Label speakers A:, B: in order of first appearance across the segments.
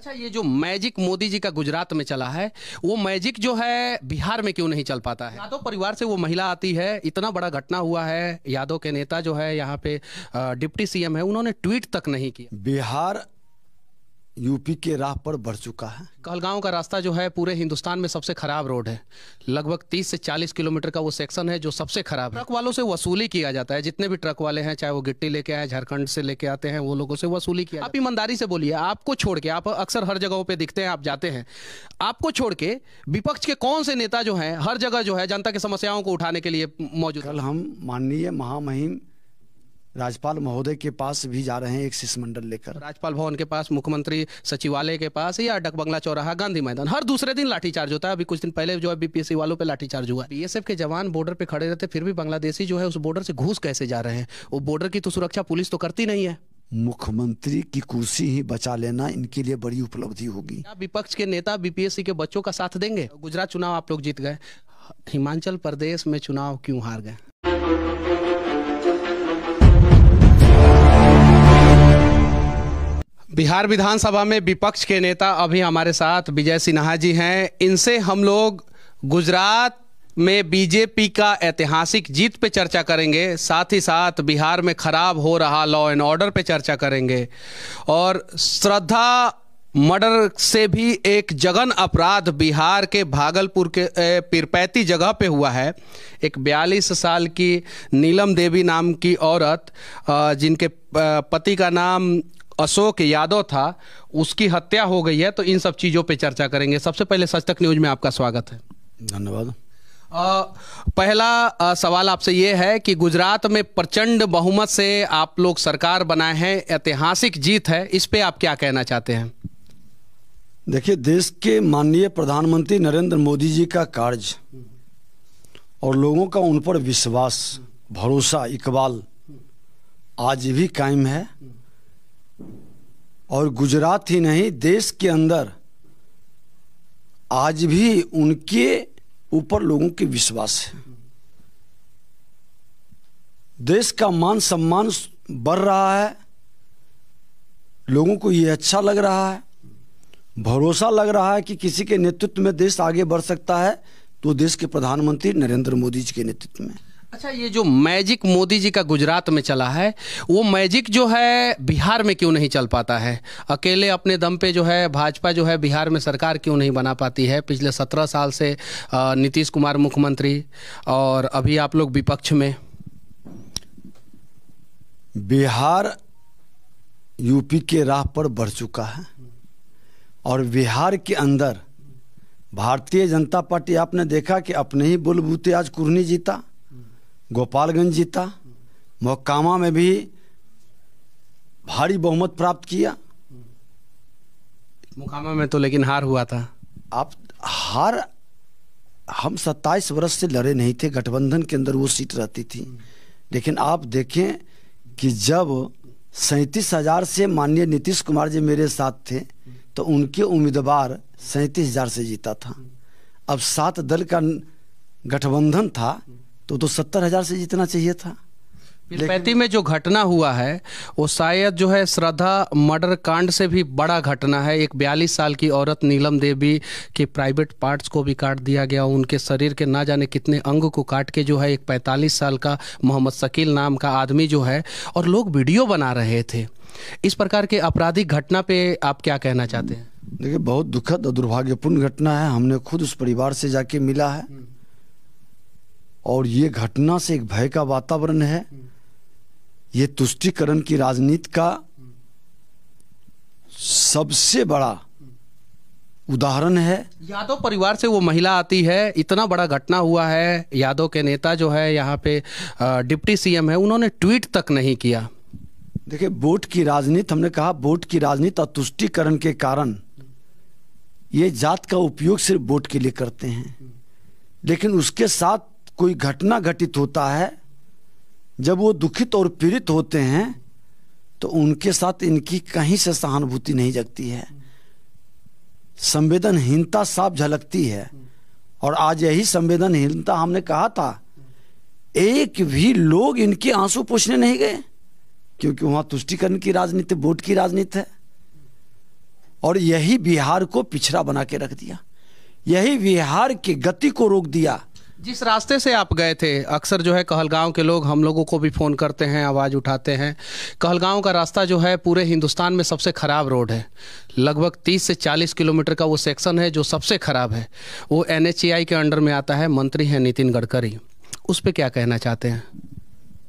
A: अच्छा, ये जो मैजिक मोदी जी का गुजरात में चला है, वो मैजिक जो है बिहार में क्यों नहीं चल पाता है? यादव परिवार से वो महिला आती है, इतना बड़ा घटना हुआ है, यादव के नेता जो है यहाँ पे डिप्टी सीएम है, उन्होंने ट्वीट तक नहीं किया।
B: बिहार यूपी के राह पर बढ़ चुका है।
A: कहलगांव का रास्ता जो है पूरे हिंदुस्तान में सबसे खराब रोड है। लगभग 30 से 40 किलोमीटर का वो सेक्शन है जो सबसे खराब है। ट्रक वालों से वसूली किया जाता है, जितने भी ट्रक वाले हैं, चाहे वो गिट्टी लेके आए, झारखंड से लेके आते हैं, वो लोगों से वसूली किया। आप ईमानदारी से बोलिए, आपको छोड़ के, आप अक्सर हर जगहों पे दिखते हैं, आप जाते हैं, आपको छोड़ के विपक्ष के कौन से नेता जो हैं हर जगह जो है जनता की समस्याओं को उठाने के लिए मौजूद?
B: कल हम माननीय महामहिम राज्यपाल महोदय के पास भी जा रहे हैं, एक शिष्टमंडल लेकर।
A: राज्यपाल भवन के पास, मुख्यमंत्री सचिवालय के पास, या डक बंगला चौराहा, गांधी मैदान, हर दूसरे दिन लाठीचार्ज होता है। अभी कुछ दिन पहले जो है बीपीएससी वालों पे लाठीचार्ज हुआ। बीएसएफ के जवान बॉर्डर पे खड़े रहते, फिर भी बांग्लादेशी जो है उस बॉर्डर से घुस कैसे जा रहे हैं? वो बॉर्डर की तो सुरक्षा पुलिस तो करती नहीं है।
B: मुख्यमंत्री की कुर्सी ही बचा लेना इनके लिए बड़ी उपलब्धि होगी।
A: क्या विपक्ष के नेता बीपीएससी के बच्चों का साथ देंगे? गुजरात चुनाव आप लोग जीत गए, हिमाचल प्रदेश में चुनाव क्यों हार गए? बिहार विधानसभा में विपक्ष के नेता अभी हमारे साथ विजय सिन्हा जी हैं। इनसे हम लोग गुजरात में बीजेपी का ऐतिहासिक जीत पे चर्चा करेंगे, साथ ही साथ बिहार में खराब हो रहा लॉ एंड ऑर्डर पे चर्चा करेंगे, और श्रद्धा मर्डर से भी एक जघन अपराध बिहार के भागलपुर के पीरपैती जगह पे हुआ है। एक 42 साल की नीलम देवी नाम की औरत, जिनके पति का नाम अशोक यादव था, उसकी हत्या हो गई है। तो इन सब चीज़ों पे चर्चा करेंगे। सबसे पहले सच तक न्यूज में आपका स्वागत है।
B: धन्यवाद।
A: पहला सवाल आपसे ये है कि गुजरात में प्रचंड बहुमत से आप लोग सरकार बनाए हैं, ऐतिहासिक जीत है, इस पे आप क्या कहना चाहते हैं?
B: देखिए, देश के माननीय प्रधानमंत्री नरेंद्र मोदी जी का कार्य और लोगों का उन पर विश्वास, भरोसा, इकबाल आज भी कायम है। और गुजरात ही नहीं, देश के अंदर आज भी उनके ऊपर लोगों के विश्वास है। देश का मान सम्मान बढ़ रहा है, लोगों को ये अच्छा लग रहा है, भरोसा लग रहा है कि किसी के नेतृत्व में देश आगे बढ़ सकता है, तो देश के प्रधानमंत्री नरेंद्र मोदी जी के नेतृत्व में।
A: अच्छा, ये जो मैजिक मोदी जी का गुजरात में चला है, वो मैजिक जो है बिहार में क्यों नहीं चल पाता है? अकेले अपने दम पे जो है भाजपा जो है बिहार में सरकार क्यों नहीं बना पाती है? पिछले 17 साल से नीतीश कुमार मुख्यमंत्री, और अभी आप लोग विपक्ष में।
B: बिहार यूपी के राह पर बढ़ चुका है, और बिहार के अंदर भारतीय जनता पार्टी, आपने देखा कि अपने ही बलबूते आज कुर्नी जीता, गोपालगंज जीता, मोकामा में भी भारी बहुमत प्राप्त किया।
A: मोकामा में तो लेकिन हार हुआ था।
B: आप हार, हम 27 वर्ष से लड़े नहीं थे, गठबंधन के अंदर वो सीट रहती थी। लेकिन आप देखें कि जब 37,000 से माननीय नीतीश कुमार जी मेरे साथ थे, तो उनके उम्मीदवार 37,000 से जीता था। अब 7 दल का गठबंधन था, तो 70,000 से जीतना चाहिए था।
A: पीरपैती में जो घटना हुआ है वो शायद जो है श्रद्धा मर्डर कांड से भी बड़ा घटना है। एक 42 साल की औरत नीलम देवी के प्राइवेट पार्ट्स को भी काट दिया गया, उनके शरीर के ना जाने कितने अंग को काट के जो है एक 45 साल का मोहम्मद शकील नाम का आदमी जो है, और लोग वीडियो बना रहे थे। इस प्रकार के आपराधिक घटना पे आप क्या कहना चाहते हैं?
B: देखिए, बहुत दुखद और दुर्भाग्यपूर्ण घटना है। हमने खुद उस परिवार से जाके मिला है, और ये घटना से एक भय का वातावरण है। ये तुष्टीकरण की राजनीति का सबसे बड़ा उदाहरण है।
A: यादव परिवार से वो महिला आती है, इतना बड़ा घटना हुआ है, यादव के नेता जो है यहाँ पे डिप्टी सीएम है, उन्होंने ट्वीट तक नहीं किया।
B: देखिए, वोट की राजनीति, हमने कहा वोट की राजनीति और तुष्टीकरण के कारण ये जात का उपयोग सिर्फ वोट के लिए करते हैं। लेकिन उसके साथ कोई घटना घटित होता है, जब वो दुखित और पीड़ित होते हैं, तो उनके साथ इनकी कहीं से सहानुभूति नहीं जगती है, संवेदनहीनता साफ झलकती है। और आज यही संवेदनहीनता, हमने कहा था, एक भी लोग इनके आंसू पोंछने नहीं गए, क्योंकि वहां तुष्टीकरण की राजनीति, वोट की राजनीति है। और यही बिहार को पिछड़ा बना के रख दिया, यही बिहार की गति को रोक दिया।
A: जिस रास्ते से आप गए थे, अक्सर जो है कहलगांव के लोग हम लोगों को भी फ़ोन करते हैं, आवाज़ उठाते हैं। कहलगांव का रास्ता जो है पूरे हिंदुस्तान में सबसे ख़राब रोड है। लगभग 30 से 40 किलोमीटर का वो सेक्शन है जो सबसे ख़राब है। वो NHAI के अंडर में आता है, मंत्री हैं नितिन गडकरी। उस पर क्या कहना चाहते हैं?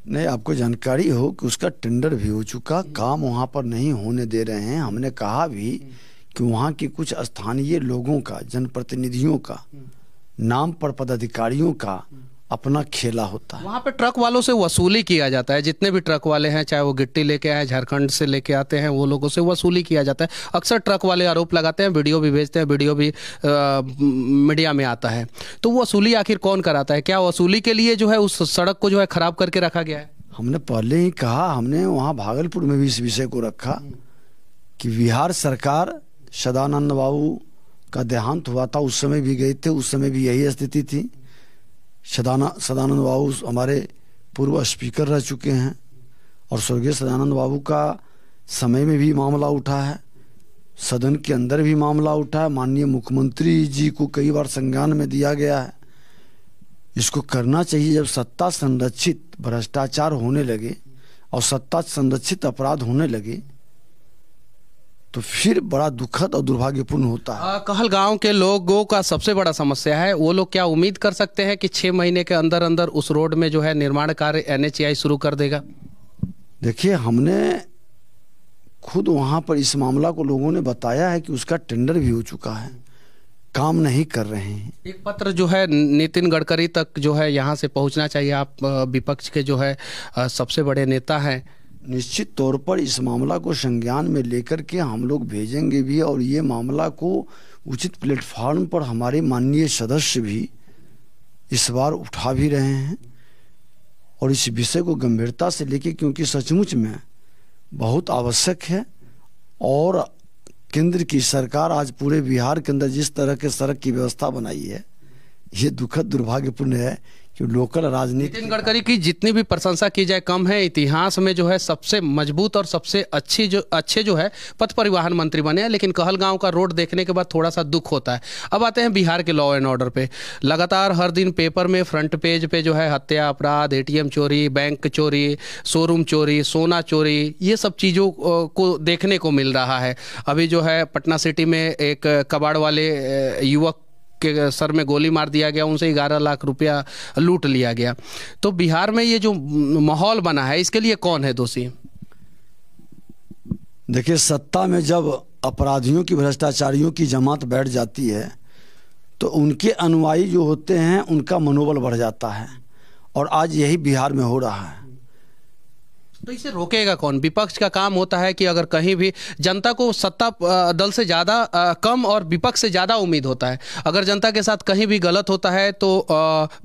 B: नहीं, आपको जानकारी हो कि उसका टेंडर भी हो चुका, काम वहाँ पर नहीं होने दे रहे हैं। हमने कहा भी कि वहाँ के कुछ स्थानीय लोगों का, जनप्रतिनिधियों का, नाम पर पदाधिकारियों का अपना खेला होता है।
A: वहाँ पे ट्रक वालों से वसूली किया जाता है। जितने भी ट्रक वाले हैं, चाहे वो गिट्टी लेके आए, झारखंड से लेके आते हैं, वो लोगों से वसूली किया जाता है। अक्सर ट्रक वाले आरोप लगाते हैं, वीडियो भी भेजते हैं, वीडियो भी मीडिया में आता है। तो वो वसूली आखिर कौन कराता है? क्या वसूली के लिए जो है उस सड़क को जो है खराब करके रखा गया है?
B: हमने पहले ही कहा, हमने वहाँ भागलपुर में भी इस विषय को रखा कि बिहार सरकार, सदानंद बाबू का देहांत हुआ था, उस समय भी गए थे, उस समय भी यही स्थिति थी। सदानंद बाबू हमारे पूर्व स्पीकर रह चुके हैं और स्वर्गीय सदानंद बाबू का समय में भी मामला उठा है, सदन के अंदर भी मामला उठा है, माननीय मुख्यमंत्री जी को कई बार संज्ञान में दिया गया है। इसको करना चाहिए। जब सत्ता संरक्षित भ्रष्टाचार होने लगे और सत्ता संरक्षित अपराध होने लगे तो फिर बड़ा दुखद और दुर्भाग्यपूर्ण होता है।
A: कहलगांव के लोगों का सबसे बड़ा समस्या है, वो लोग क्या उम्मीद कर सकते हैं कि 6 महीने के अंदर अंदर उस रोड में जो है निर्माण कार्य NHAI शुरू कर देगा?
B: देखिए, हमने खुद वहाँ पर इस मामला को लोगों ने बताया है कि उसका टेंडर भी हो चुका है, काम नहीं कर रहे हैं।
A: एक पत्र जो है नितिन गडकरी तक जो है यहाँ से पहुँचना चाहिए। आप विपक्ष के जो है सबसे बड़े नेता हैं।
B: निश्चित तौर पर इस मामला को संज्ञान में लेकर के हम लोग भेजेंगे भी, और ये मामला को उचित प्लेटफॉर्म पर हमारे माननीय सदस्य भी इस बार उठा भी रहे हैं और इस विषय को गंभीरता से लेके, क्योंकि सचमुच में बहुत आवश्यक है। और केंद्र की सरकार आज पूरे बिहार के अंदर जिस तरह के सड़क की व्यवस्था बनाई है, ये दुखद दुर्भाग्यपूर्ण है कि लोकल राजनीति।
A: नितिन गडकरी की जितनी भी प्रशंसा की जाए कम है। इतिहास में जो है सबसे मजबूत और सबसे अच्छे जो है पथ परिवहन मंत्री बने हैं, लेकिन कहलगांव का रोड देखने के बाद थोड़ा सा दुख होता है। अब आते हैं बिहार के लॉ एंड ऑर्डर पे। लगातार हर दिन पेपर में फ्रंट पेज पे जो है हत्या, अपराध, ATM चोरी, बैंक चोरी, शोरूम चोरी, सोना चोरी, ये सब चीज़ों को देखने को मिल रहा है। अभी जो है पटना सिटी में एक कबाड़ वाले युवक के सर में गोली मार दिया गया, उनसे 11 लाख रुपया लूट लिया गया। तो बिहार में ये जो माहौल बना है, इसके लिए कौन है दोषी?
B: देखिए, सत्ता में जब अपराधियों की, भ्रष्टाचारियों की जमात बैठ जाती है तो उनके अनुयायी जो होते हैं उनका मनोबल बढ़ जाता है, और आज यही बिहार में हो रहा है।
A: तो इसे रोकेगा कौन? विपक्ष का काम होता है कि अगर कहीं भी जनता को सत्ता दल से ज़्यादा कम और विपक्ष से ज़्यादा उम्मीद होता है। अगर जनता के साथ कहीं भी गलत होता है तो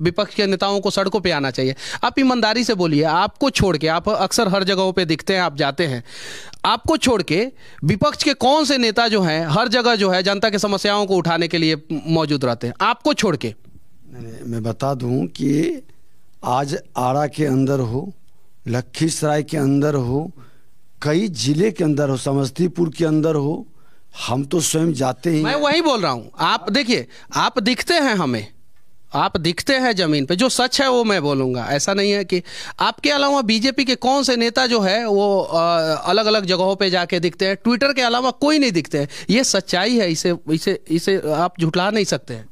A: विपक्ष के नेताओं को सड़कों पे आना चाहिए। आप ईमानदारी से बोलिए, आपको छोड़ के, आप अक्सर हर जगहों पे दिखते हैं, आप जाते हैं, आपको छोड़ के विपक्ष के कौन से नेता जो हैं हर जगह जो है जनता की समस्याओं को उठाने के लिए मौजूद रहते हैं? आपको छोड़ के।
B: मैं बता दूं कि आज आरा के अंदर हो, लखीसराय के अंदर हो, कई जिले के अंदर हो, समस्तीपुर के अंदर हो, हम तो स्वयं जाते ही।
A: मैं वही बोल रहा हूँ। आप देखिए, आप दिखते हैं हमें, आप दिखते हैं जमीन पे। जो सच है वो मैं बोलूँगा। ऐसा नहीं है कि आपके अलावा बीजेपी के कौन से नेता जो है वो अलग अलग जगहों पे जाके दिखते हैं। ट्विटर के अलावा कोई नहीं दिखते हैं। ये सच्चाई है, इसे आप झुठला नहीं सकते हैं।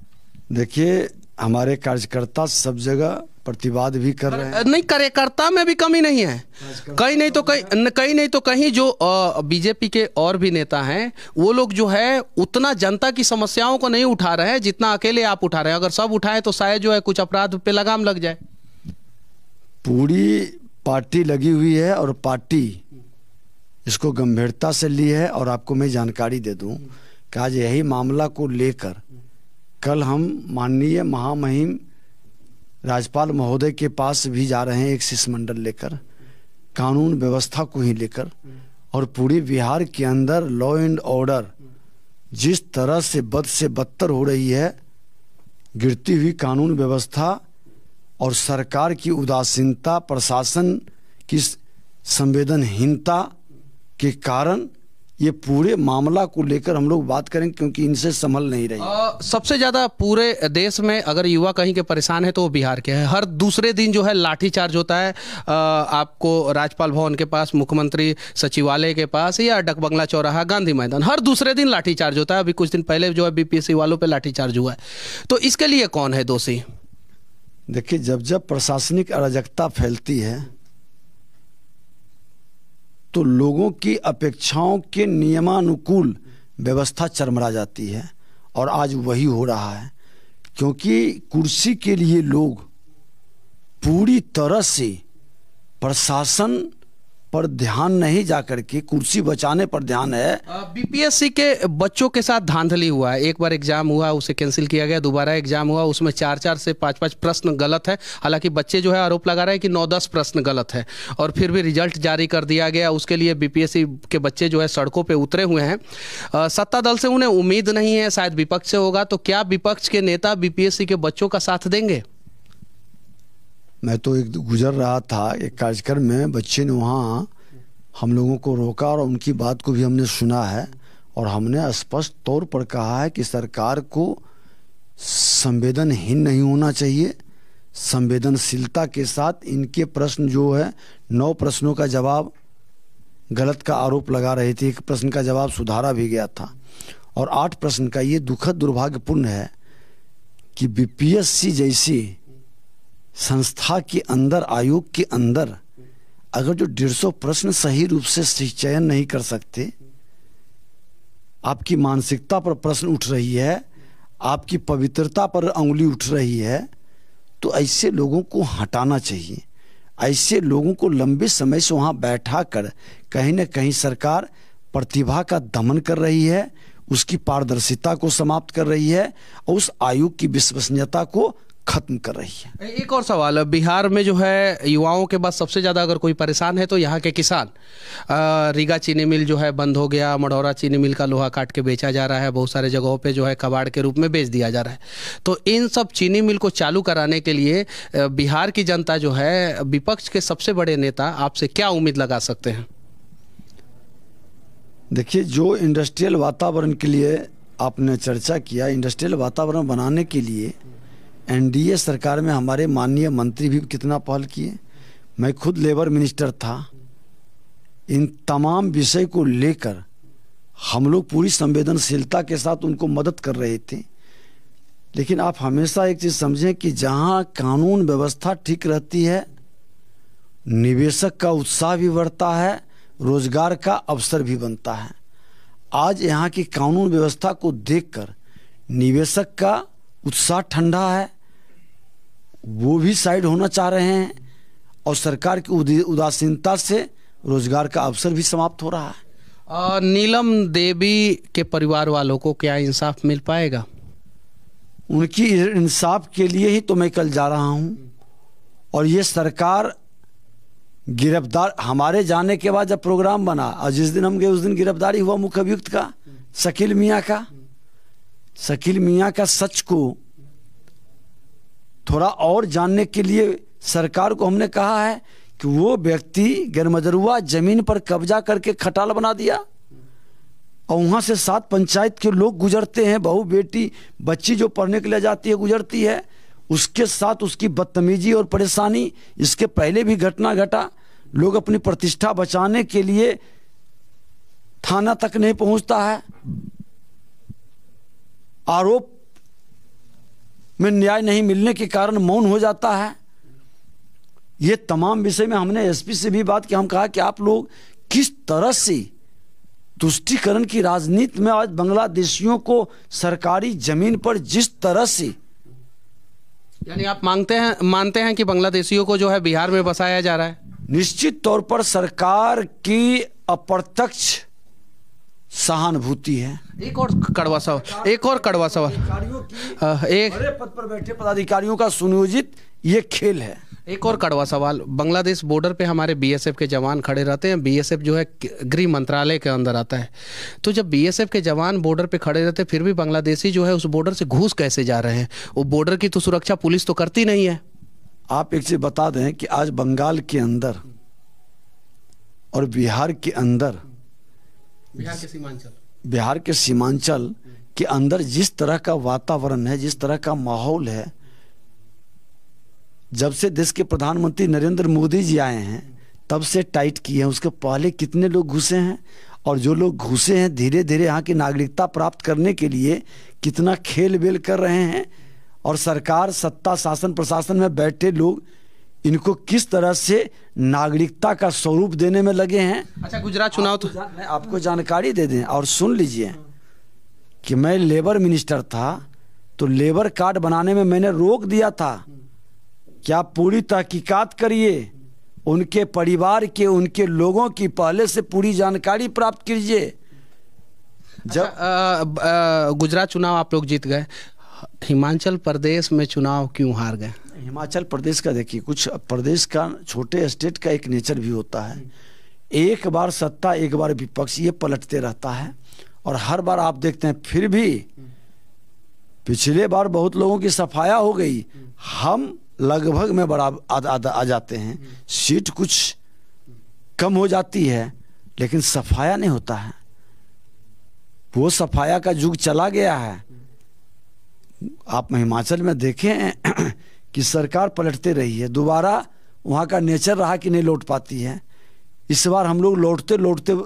B: देखिए, हमारे कार्यकर्ता सब जगह प्रतिवाद भी कर रहे हैं।
A: नहीं, कार्यकर्ता में भी कमी नहीं है। कहीं नहीं तो कहीं जो बीजेपी के और भी नेता हैं वो लोग जो है उतना जनता की समस्याओं को नहीं उठा रहे हैं जितना अकेले आप उठा रहे हैं। अगर सब उठाएं तो शायद जो है कुछ अपराध पे लगाम लग जाए।
B: पूरी पार्टी लगी हुई है और पार्टी इसको गंभीरता से ली है। और आपको मैं जानकारी दे दूं कि आज यही मामला को लेकर कल हम माननीय महामहिम राज्यपाल महोदय के पास भी जा रहे हैं, एक शिष्टमंडल लेकर, कानून व्यवस्था को ही लेकर। और पूरे बिहार के अंदर लॉ एंड ऑर्डर जिस तरह से बद से बदतर हो रही है, गिरती हुई कानून व्यवस्था और सरकार की उदासीनता, प्रशासन की संवेदनहीनता के कारण ये पूरे मामला को लेकर हम लोग बात करें, क्योंकि इनसे संभल नहीं रही।
A: सबसे ज़्यादा पूरे देश में अगर युवा कहीं के परेशान है तो वो बिहार के हैं। हर दूसरे दिन जो है लाठीचार्ज होता है, आपको राज्यपाल भवन के पास, मुख्यमंत्री सचिवालय के पास, या डकबंगला चौराहा, गांधी मैदान, हर दूसरे दिन लाठीचार्ज होता है। अभी कुछ दिन पहले जो है बीपीएससी वालों पे लाठीचार्ज हुआ है। तो इसके लिए कौन है दोषी?
B: देखिए, जब जब प्रशासनिक अराजकता फैलती है तो लोगों की अपेक्षाओं के नियमानुकूल व्यवस्था चरमरा जाती है, और आज वही हो रहा है। क्योंकि कुर्सी के लिए लोग पूरी तरह से प्रशासन पर ध्यान नहीं जाकर के कुर्सी बचाने पर ध्यान है।
A: बीपीएससी के बच्चों के साथ धांधली हुआ है। एक बार एग्जाम हुआ, उसे कैंसिल किया गया, दोबारा एग्जाम हुआ, उसमें 4 से 5 प्रश्न गलत है। हालांकि बच्चे जो है आरोप लगा रहे हैं कि 9-10 प्रश्न गलत है, और फिर भी रिजल्ट जारी कर दिया गया। उसके लिए बीपीएससी के बच्चे जो है सड़कों पर उतरे हुए हैं। सत्ता दल से उन्हें उम्मीद नहीं है, शायद विपक्ष से होगा। तो क्या विपक्ष के नेता बीपीएससी के बच्चों का साथ देंगे?
B: मैं तो एक गुजर रहा था एक कार्यक्रम में, बच्चे ने वहाँ हम लोगों को रोका और उनकी बात को भी हमने सुना है, और हमने स्पष्ट तौर पर कहा है कि सरकार को संवेदनहीन नहीं होना चाहिए। संवेदनशीलता के साथ इनके प्रश्न जो है, 9 प्रश्नों का जवाब गलत का आरोप लगा रहे थे, एक प्रश्न का जवाब सुधारा भी गया था, और 8 प्रश्न का। ये दुखद दुर्भाग्यपूर्ण है कि बीपीएससी जैसी संस्था के अंदर, आयोग के अंदर, अगर जो 150 प्रश्न सही रूप से चयन नहीं कर सकते, आपकी मानसिकता पर प्रश्न उठ रही है, आपकी पवित्रता पर अंगुली उठ रही है, तो ऐसे लोगों को हटाना चाहिए। ऐसे लोगों को लंबे समय से वहाँ बैठा कर कहीं न कहीं सरकार प्रतिभा का दमन कर रही है, उसकी पारदर्शिता को समाप्त कर रही है, और उस आयोग की विश्वसनीयता को खत्म कर रही है।
A: एक और सवाल, बिहार में जो है युवाओं के बाद सबसे ज़्यादा अगर कोई परेशान है तो यहाँ के किसान। रीगा चीनी मिल जो है बंद हो गया, मढ़ौरा चीनी मिल का लोहा काट के बेचा जा रहा है, बहुत सारे जगहों पे जो है कबाड़ के रूप में बेच दिया जा रहा है। तो इन सब चीनी मिल को चालू कराने के लिए बिहार की जनता जो है, विपक्ष के सबसे बड़े नेता आपसे क्या उम्मीद लगा सकते हैं?
B: देखिए, जो इंडस्ट्रियल वातावरण के लिए आपने चर्चा किया, इंडस्ट्रियल वातावरण बनाने के लिए एनडीए सरकार में हमारे माननीय मंत्री भी कितना पहल किए। मैं खुद लेबर मिनिस्टर था। इन तमाम विषय को लेकर हम लोग पूरी संवेदनशीलता के साथ उनको मदद कर रहे थे। लेकिन आप हमेशा एक चीज़ समझें कि जहां कानून व्यवस्था ठीक रहती है, निवेशक का उत्साह भी बढ़ता है, रोजगार का अवसर भी बनता है। आज यहाँ की कानून व्यवस्था को देखकर निवेशक का उत्साह ठंडा है, वो भी साइड होना चाह रहे हैं, और सरकार की उदासीनता से रोजगार का अवसर भी समाप्त हो रहा है।
A: नीलम देवी के परिवार वालों को क्या इंसाफ मिल पाएगा?
B: उनकी इंसाफ के लिए ही तो मैं कल जा रहा हूं, और ये सरकार गिरफ्तार, हमारे जाने के बाद जब प्रोग्राम बना और जिस दिन हम गए उस दिन गिरफ्तारी हुआ मुख्य अभियुक्त का, शकील मियाँ का। शकील मियाँ का सच को थोड़ा और जानने के लिए सरकार को हमने कहा है कि वो व्यक्ति गरमजरुआ जमीन पर कब्जा करके खटाल बना दिया, और वहाँ से 7 पंचायत के लोग गुजरते हैं, बहू बेटी बच्ची जो पढ़ने के लिए जाती है गुजरती है, उसके साथ उसकी बदतमीजी और परेशानी। इसके पहले भी घटना घटा, लोग अपनी प्रतिष्ठा बचाने के लिए थाना तक नहीं पहुंचता है, आरोप में न्याय नहीं मिलने के कारण मौन हो जाता है। ये तमाम विषय में हमने एसपी से भी बात की, हम कहा कि आप लोग किस तरह से तुष्टीकरण की राजनीति में आज बांग्लादेशियों को सरकारी जमीन पर जिस तरह से,
A: यानी आप मानते हैं कि बांग्लादेशियों को जो है बिहार में बसाया जा रहा है?
B: निश्चित तौर पर सरकार की अप्रत्यक्ष सहानुभूति है।
A: एक और कड़वा सवाल, एक
B: बड़े पद पर बैठे पदाधिकारियों का सुनियोजित ये खेल है।
A: एक और कड़वा सवाल, बांग्लादेश बॉर्डर पे हमारे बीएसएफ के जवान खड़े रहते हैं। बीएसएफ जो है गृह मंत्रालय के अंदर आता है, तो जब बीएसएफ के जवान बॉर्डर पे खड़े रहते हैं, फिर भी बांग्लादेशी जो है उस बॉर्डर से घुस कैसे जा रहे हैं? वो बॉर्डर की तो सुरक्षा पुलिस तो करती नहीं है।
B: आप एक चीज बता दें कि आज बंगाल के अंदर और बिहार के अंदर बिहार के सीमांचल के अंदर जिस तरह का वातावरण है, जिस तरह का माहौल है, जब से देश के प्रधानमंत्री नरेंद्र मोदी जी आए हैं तब से टाइट किए हैं। उसके पहले कितने लोग घुसे हैं, और जो लोग घुसे हैं धीरे धीरे यहाँ की नागरिकता प्राप्त करने के लिए कितना खेल बेल कर रहे हैं, और सरकार, सत्ता, शासन, प्रशासन में बैठे लोग इनको किस तरह से नागरिकता का स्वरूप देने में लगे हैं।
A: अच्छा, गुजरात चुनाव तो
B: मैं आपको जानकारी दे दें और सुन लीजिए कि मैं लेबर मिनिस्टर था तो लेबर कार्ड बनाने में मैंने रोक दिया था कि आप पूरी तहकीकात करिए, उनके परिवार के, उनके लोगों की पहले से पूरी जानकारी प्राप्त कीजिए।
A: जब गुजरात चुनाव आप लोग जीत गए, हिमाचल प्रदेश में चुनाव क्यों हार गए?
B: हिमाचल प्रदेश का देखिए, कुछ प्रदेश का, छोटे स्टेट का एक नेचर भी होता है, एक बार सत्ता एक बार विपक्ष, ये पलटते रहता है। और हर बार आप देखते हैं, फिर भी पिछले बार बहुत लोगों की सफाया हो गई, हम लगभग में बराबर आ जाते हैं, सीट कुछ कम हो जाती है लेकिन सफाया नहीं होता है। वो सफाया का युग चला गया है। आप हिमाचल में देखें कि सरकार पलटते रही है, दोबारा वहाँ का नेचर रहा कि नहीं लौट पाती है। इस बार हम लोग लौटते लौटते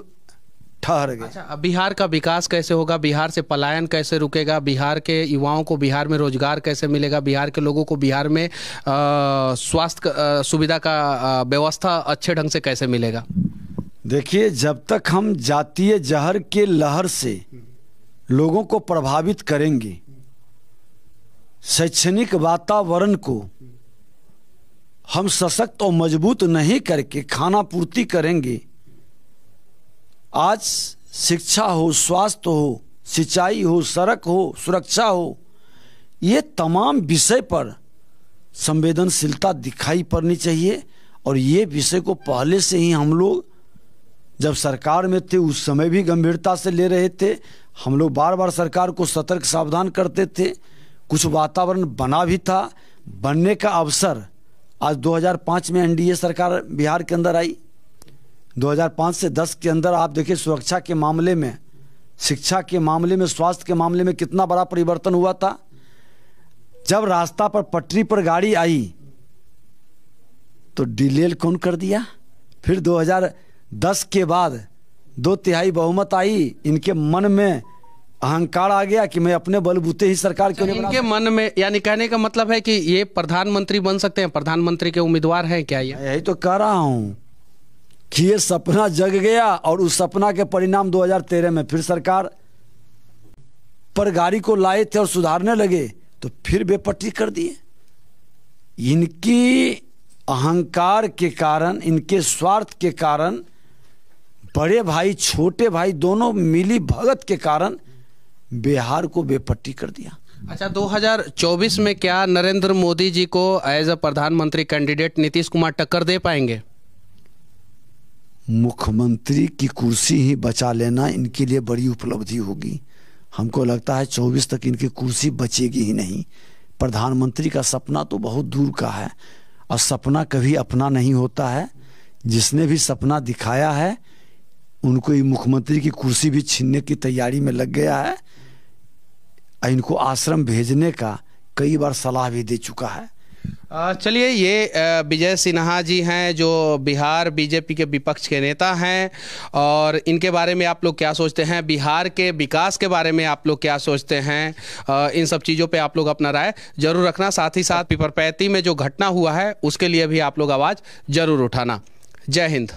B: ठहर गए।
A: अच्छा, बिहार का विकास कैसे होगा? बिहार से पलायन कैसे रुकेगा? बिहार के युवाओं को बिहार में रोजगार कैसे मिलेगा? बिहार के लोगों को बिहार में स्वास्थ्य सुविधा का व्यवस्था अच्छे ढंग से कैसे मिलेगा?
B: देखिए, जब तक हम जातीय जहर के लहर से लोगों को प्रभावित करेंगे, शैक्षणिक वातावरण को हम सशक्त और मजबूत नहीं करके खाना पूर्ति करेंगे, आज शिक्षा हो, स्वास्थ्य हो, सिंचाई हो, सड़क हो, सुरक्षा हो, ये तमाम विषय पर संवेदनशीलता दिखाई पड़नी चाहिए। और ये विषय को पहले से ही हम लोग जब सरकार में थे उस समय भी गंभीरता से ले रहे थे। हम लोग बार बार सरकार को सतर्क सावधान करते थे। कुछ वातावरण बना भी था, बनने का अवसर आज 2005 में एनडीए सरकार बिहार के अंदर आई। 2005 से 10 के अंदर आप देखिए, सुरक्षा के मामले में, शिक्षा के मामले में, स्वास्थ्य के मामले में कितना बड़ा परिवर्तन हुआ था। जब रास्ता पर पटरी पर गाड़ी आई तो डिलेल कौन कर दिया। फिर 2010 के बाद 2/3 बहुमत आई, इनके मन में अहंकार आ गया कि मैं अपने बलबूते ही सरकार क्यों नहीं बना।
A: इनके मन में, यानी कहने का मतलब है कि ये प्रधानमंत्री बन सकते हैं, प्रधानमंत्री के उम्मीदवार हैं क्या? ये
B: यही तो कह रहा हूं कि ये सपना जग गया, और उस सपना के परिणाम 2013 में फिर सरकार पर गाड़ी को लाए थे और सुधारने लगे तो फिर बेपट्टी कर दिए। इनकी अहंकार के कारण, इनके स्वार्थ के कारण, बड़े भाई छोटे भाई दोनों मिली भगत के कारण बिहार को बेपट्टी कर दिया।
A: अच्छा, 2024 में क्या नरेंद्र मोदी जी को एज अ प्रधानमंत्री कैंडिडेट नीतीश कुमार टक्कर दे पाएंगे?
B: मुख्यमंत्री की कुर्सी ही बचा लेना इनके लिए बड़ी उपलब्धि होगी। हमको लगता है 24 तक इनकी कुर्सी बचेगी ही नहीं। प्रधानमंत्री का सपना तो बहुत दूर का है, और सपना कभी अपना नहीं होता है। जिसने भी सपना दिखाया है उनको ये मुख्यमंत्री की कुर्सी भी छीनने की तैयारी में लग गया है। इनको आश्रम भेजने का कई बार सलाह भी दे चुका है।
A: चलिए, ये विजय सिन्हा जी हैं जो बिहार बीजेपी के विपक्ष के नेता हैं, और इनके बारे में आप लोग क्या सोचते हैं? बिहार के विकास के बारे में आप लोग क्या सोचते हैं? इन सब चीज़ों पे आप लोग अपना राय जरूर रखना। साथ ही साथ पीपरपैती में जो घटना हुआ है उसके लिए भी आप लोग आवाज़ जरूर उठाना। जय हिंद।